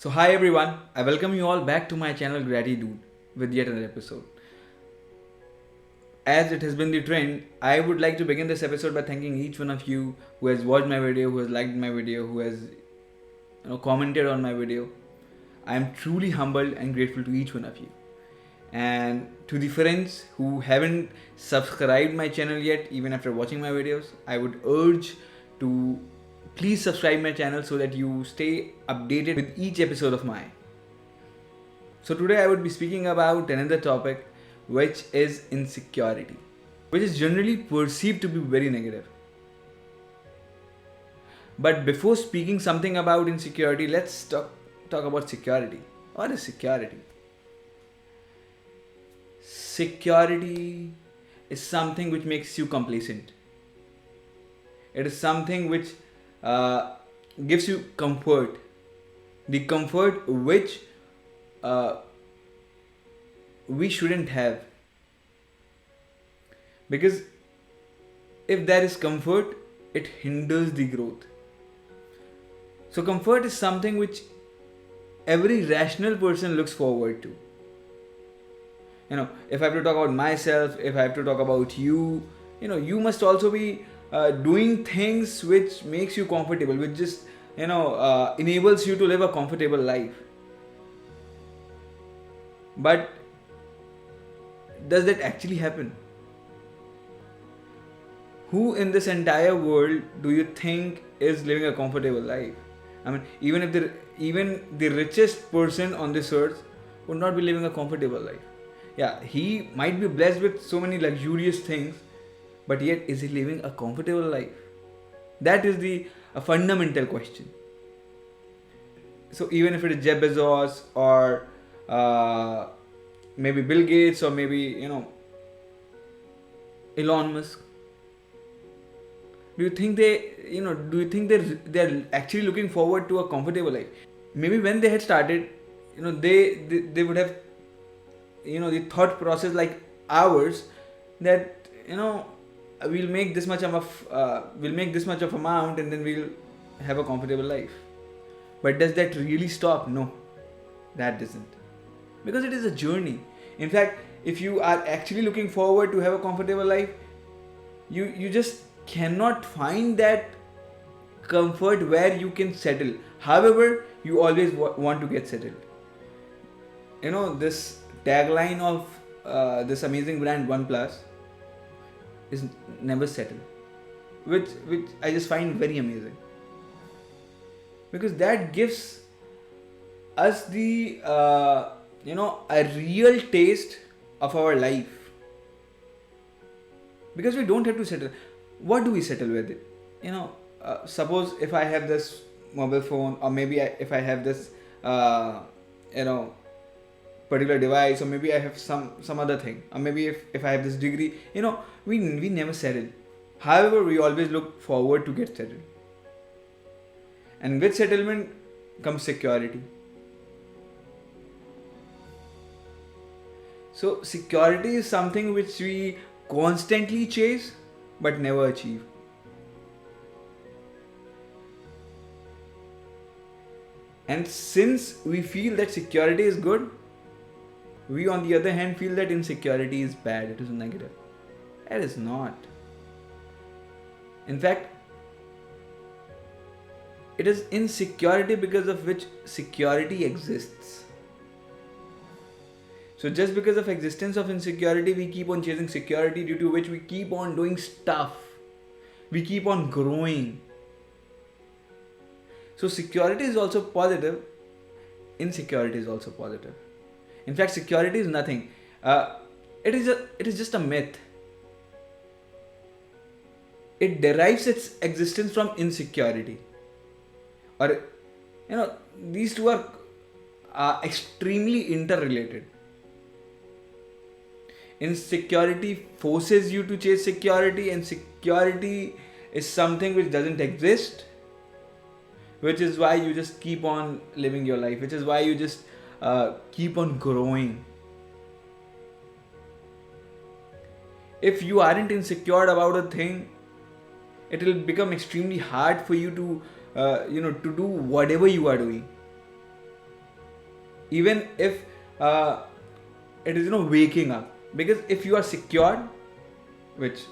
So, hi everyone, I welcome you all back to my channel Gratitude with yet another episode. As it has been the trend, I would like to begin this episode by thanking each one of you who has watched my video, who has liked my video, who has commented on my video. I am truly humbled and grateful to each one of you. And to the friends who haven't subscribed my channel yet, even after watching my videos, I would urge to please subscribe my channel so that you stay updated with each episode of mine. So today I would be speaking about another topic, which is insecurity, which is generally perceived to be very negative. But before speaking something about insecurity, let's talk about security. What is security? Security is something which makes you complacent. It is something which gives you comfort. The comfort which we shouldn't have. Because if there is comfort, it hinders the growth. So comfort is something which every rational person looks forward to. If I have to talk about myself, if I have to talk about you, you must also be doing things which makes you comfortable, which just enables you to live a comfortable life. But does that actually happen? Who in this entire world do you think is living a comfortable life? I mean, even the richest person on this earth would not be living a comfortable life. Yeah, he might be blessed with so many luxurious things, but yet is he living a comfortable life? That is the fundamental question. So even if it is Jeff Bezos or maybe Bill Gates or maybe Elon Musk, do you think they're actually looking forward to a comfortable life? Maybe when they had started, they would have the thought process like ours, that we'll make this much of amount and then we'll have a comfortable life. But does that really stop? No, that doesn't, because it is a journey. In fact, if you are actually looking forward to have a comfortable life, you just cannot find that comfort where you can settle. However, you always want to get settled. This tagline of this amazing brand OnePlus is never settle, which I just find very amazing, because that gives us the a real taste of our life, because we don't have to settle. What do we settle with? Suppose if I have this mobile phone, or maybe if I have this particular device, or maybe I have some other thing, or maybe if I have this degree, we never settle. However, we always look forward to get settled, and with settlement comes security. So security is something which we constantly chase but never achieve. And since we feel that security is good, we on the other hand feel that insecurity is bad, it is negative. It is not. In fact, it is insecurity because of which security exists. So just because of existence of insecurity, we keep on chasing security, due to which we keep on doing stuff. We keep on growing. So security is also positive. Insecurity is also positive. In fact, security is nothing. It is just a myth. It derives its existence from insecurity. Or these two are extremely interrelated. Insecurity forces you to chase security, and security is something which doesn't exist, which is why you just keep on living your life, which is why you just keep on growing. If you aren't insecure about a thing, it will become extremely hard for you to to do whatever you are doing. even if it is waking up. Because if you are secured, which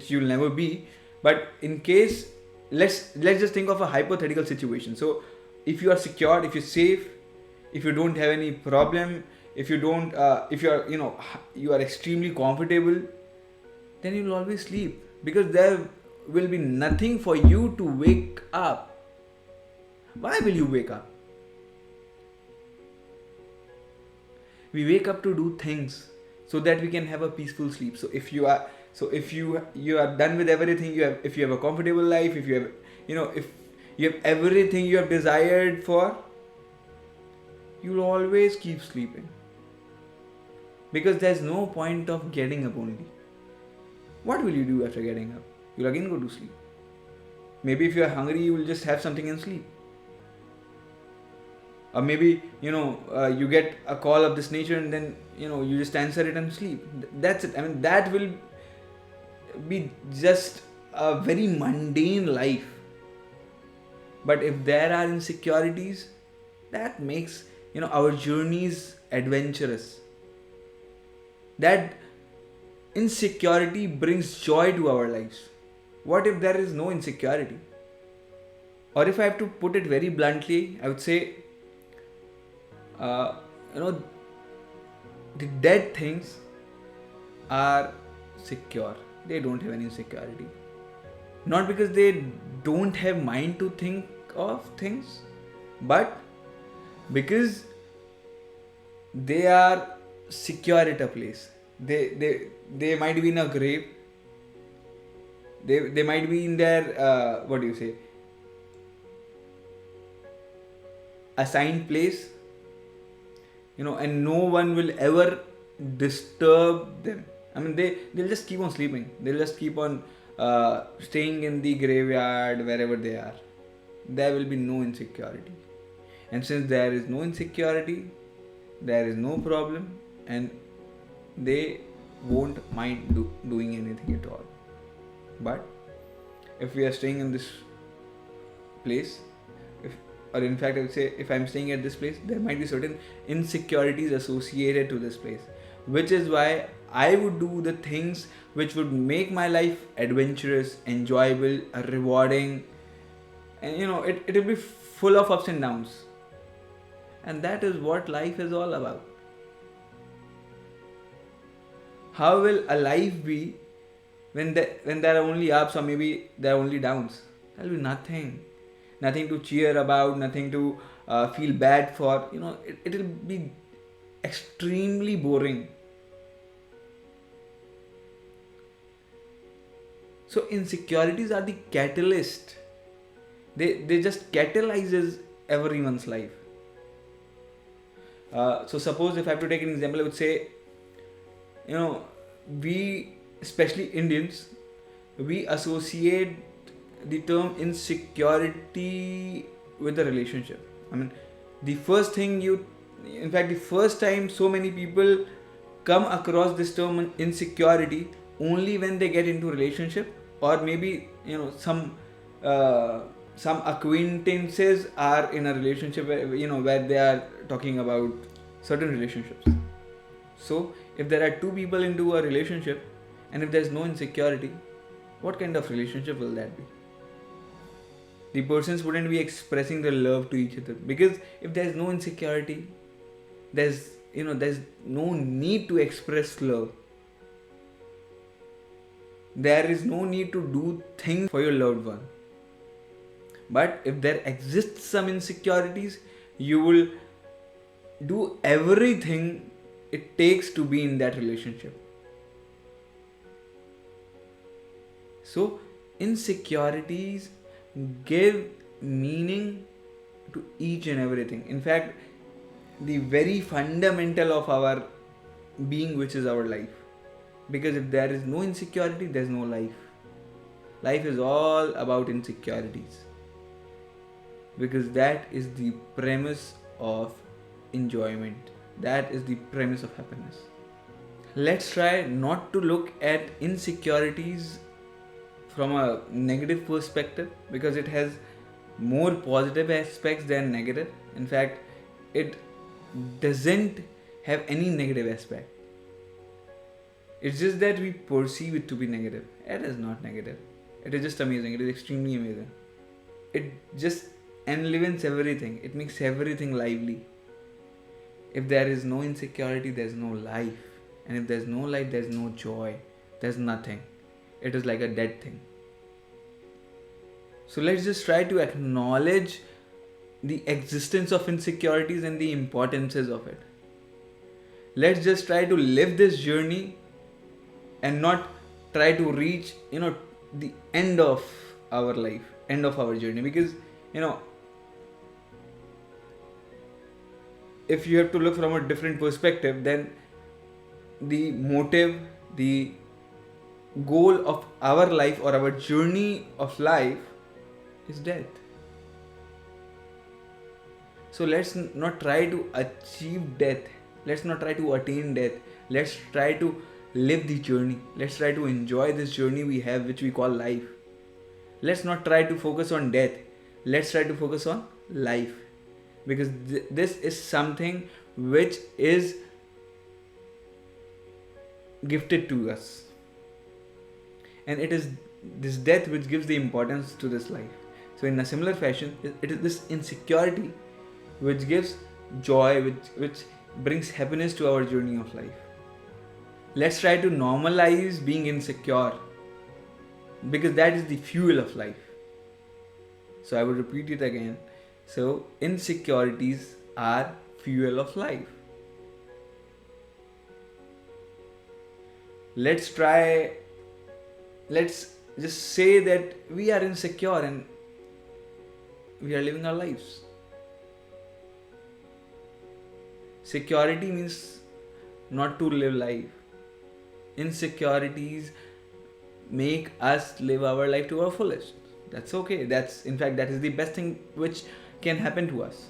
you'll never be, but in case, let's just think of a hypothetical situation. So if you are secured, if you're safe, if you don't have any problem, if you don't if you are you are extremely comfortable, then you'll always sleep, because there will be nothing for you to wake up. Why will you wake up? We wake up to do things so that we can have a peaceful sleep. So if you are done with everything, if you have a comfortable life, if you have if you have everything you have desired for, you'll always keep sleeping, because there's no point of getting up only. What will you do after getting up? You'll again go to sleep. Maybe if you are hungry, you will just have something and sleep. Or maybe you get a call of this nature, and then you just answer it and sleep. That's it. I mean, that will be just a very mundane life. But if there are insecurities, that makes our journeys adventurous. That insecurity brings joy to our lives. What if there is no insecurity? Or if I have to put it very bluntly, I would say the dead things are secure. They don't have any insecurity. Not because they don't have mind to think of things, but because they are secure at a place. They might be in a grave. They might be in their assigned place, and no one will ever disturb them. I mean, they'll just keep on sleeping. They'll just keep on staying in the graveyard, wherever they are. There will be no insecurity. And since there is no insecurity, there is no problem, and they won't mind doing anything at all. But if we are staying in this place, or in fact I would say, if I'm staying at this place, there might be certain insecurities associated to this place, which is why I would do the things which would make my life adventurous, enjoyable, rewarding, and it will be full of ups and downs. And that is what life is all about. How will a life be when there are only ups, or maybe there are only downs? There will be nothing to cheer about, nothing to feel bad for. It will be extremely boring. So insecurities are the catalyst. They just catalyzes everyone's life. So suppose if I have to take an example, I would say, we, especially Indians, we associate the term insecurity with the relationship. I mean, the first time so many people come across this term insecurity only when they get into a relationship, or maybe some acquaintances are in a relationship where they are talking about certain relationships. So if there are two people into a relationship, and if there is no insecurity, what kind of relationship will that be? The persons wouldn't be expressing their love to each other, because if there is no insecurity, there's no need to express love. There is no need to do things for your loved one. But if there exists some insecurities, you will do everything it takes to be in that relationship. So insecurities give meaning to each and everything. In fact, the very fundamental of our being, which is our life. Because if there is no insecurity, there is no life. Life is all about insecurities. Because that is the premise of enjoyment. That is the premise of happiness. Let's try not to look at insecurities from a negative perspective, because it has more positive aspects than negative. In fact, it doesn't have any negative aspect. It's just that we perceive it to be negative. It is not negative. It is just amazing. It is extremely amazing. It just enlivens everything. It makes everything lively. If there is no insecurity, there's no life. And if there's no life, there's no joy. There's nothing. It is like a dead thing. So let's just try to acknowledge the existence of insecurities and the importances of it. Let's just try to live this journey and not try to reach, the end of our life, end of our journey. Because, if you have to look from a different perspective, then the motive, the goal of our life or our journey of life is death. So let's not try to achieve death. Let's not try to attain death. Let's try to live the journey. Let's try to enjoy this journey we have, which we call life. Let's not try to focus on death. Let's try to focus on life. Because this is something which is gifted to us. And it is this death which gives the importance to this life. So in a similar fashion, it is this insecurity which gives joy, which brings happiness to our journey of life. Let's try to normalize being insecure, because that is the fuel of life. So I will repeat it again. So insecurities are fuel of life. Let's just say that we are insecure and we are living our lives. Security means not to live life. Insecurities make us live our life to our fullest. That's okay. That is the best thing which can happen to us.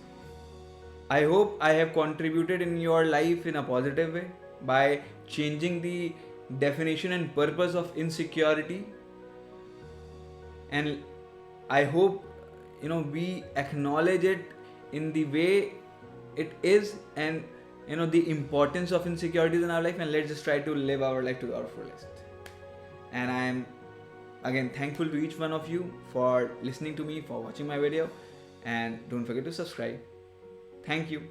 I hope I have contributed in your life in a positive way by changing the definition and purpose of insecurity. And I hope we acknowledge it in the way it is, and the importance of insecurities in our life, and let's just try to live our life to our fullest. And I am again thankful to each one of you for listening to me, for watching my video, and don't forget to subscribe. Thank you.